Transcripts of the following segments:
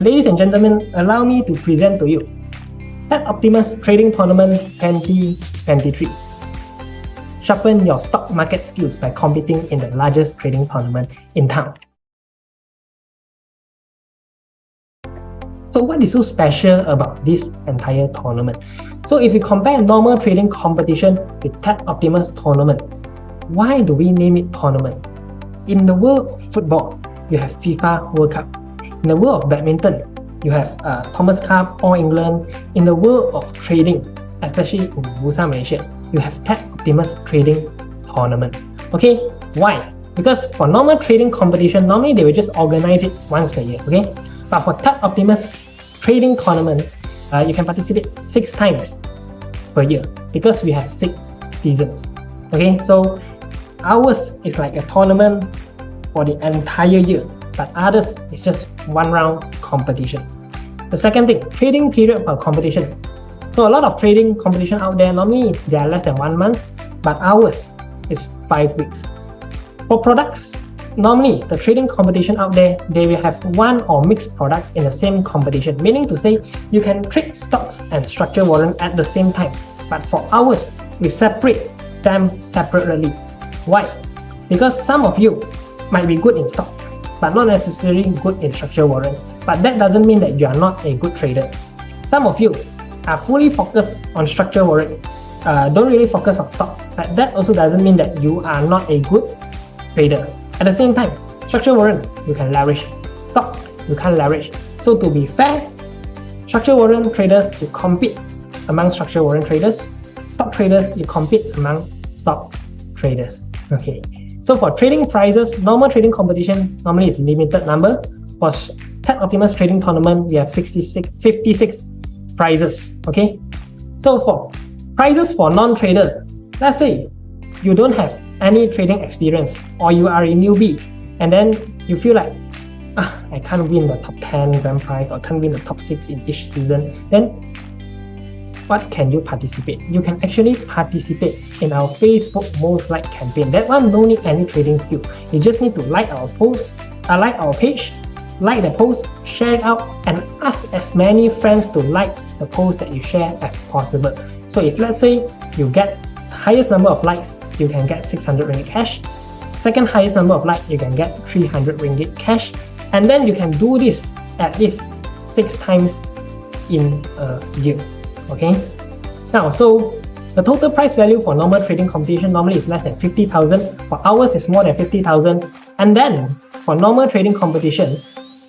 Ladies and gentlemen, allow me to present to you TED Optimus Trading Tournament 2023. Sharpen your stock market skills by competing in the largest trading tournament in town. So what is so special about this entire tournament? So if you compare normal trading competition with TED Optimus Tournament, why do we name it tournament? In the world of football, you have FIFA World Cup. In the world of badminton, you have Thomas Cup, All England. In the world of trading, especially in Bursa Malaysia, you have TED Optimus Trading Tournament. Okay, why? Because for normal trading competition, normally they will just organize it once per year. Okay, but for TED Optimus Trading Tournament, you can participate 6 times per year because we have 6 seasons. Okay, so ours is like a tournament for the entire year, but others is just one round competition. The second thing, trading period per competition. So a lot of trading competition out there, normally they are less than 1 month, but ours is 5 weeks. For products, normally the trading competition out there, they will have one or mixed products in the same competition, meaning to say you can trade stocks and structure warrant at the same time. But for ours, we separate them separately. Why? Because some of you might be good in stock, but not necessarily good in structure warrant. But that doesn't mean that you are not a good trader. Some of you are fully focused on structure warrant, don't really focus on stock. But that also doesn't mean that you are not a good trader. At the same time, structure warrant, you can leverage. Stock, you can't leverage. So to be fair, structure warrant traders, you compete among structure warrant traders. Stock traders, you compete among stock traders. Okay. So for trading prizes, normal trading competition normally is limited number. For TED Optimus Trading Tournament, we have 56 prizes. Okay. So for prizes for non-traders, let's say you don't have any trading experience or you are a newbie and then you feel like I can't win the top 10 grand prize or can't win the top 6 in each season, then what can you participate? You can actually participate in our Facebook Most Liked campaign. That one no need any trading skill. You just need to like our post, like our page, like the post, share it out, and ask as many friends to like the post that you share as possible. So if let's say you get highest number of likes, you can get 600 ringgit cash. Second highest number of likes, you can get 300 ringgit cash. And then you can do this at least 6 times in a year. Okay. Now, so the total prize value for normal trading competition normally is less than 50,000. For ours is more than 50,000. And then for normal trading competition,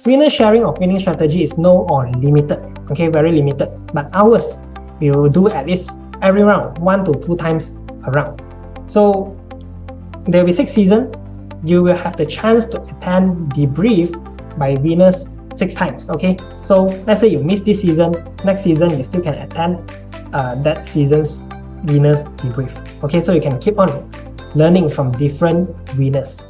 winner sharing of winning strategy is no or limited. Okay, very limited. But ours, we will do at least every round 1 to 2 times per round. So there will be 6 seasons. You will have the chance to attend debrief by winners 6 times. Okay, so let's say you miss this season, next season you still can attend that season's winners debrief. Okay, so you can keep on learning from different winners.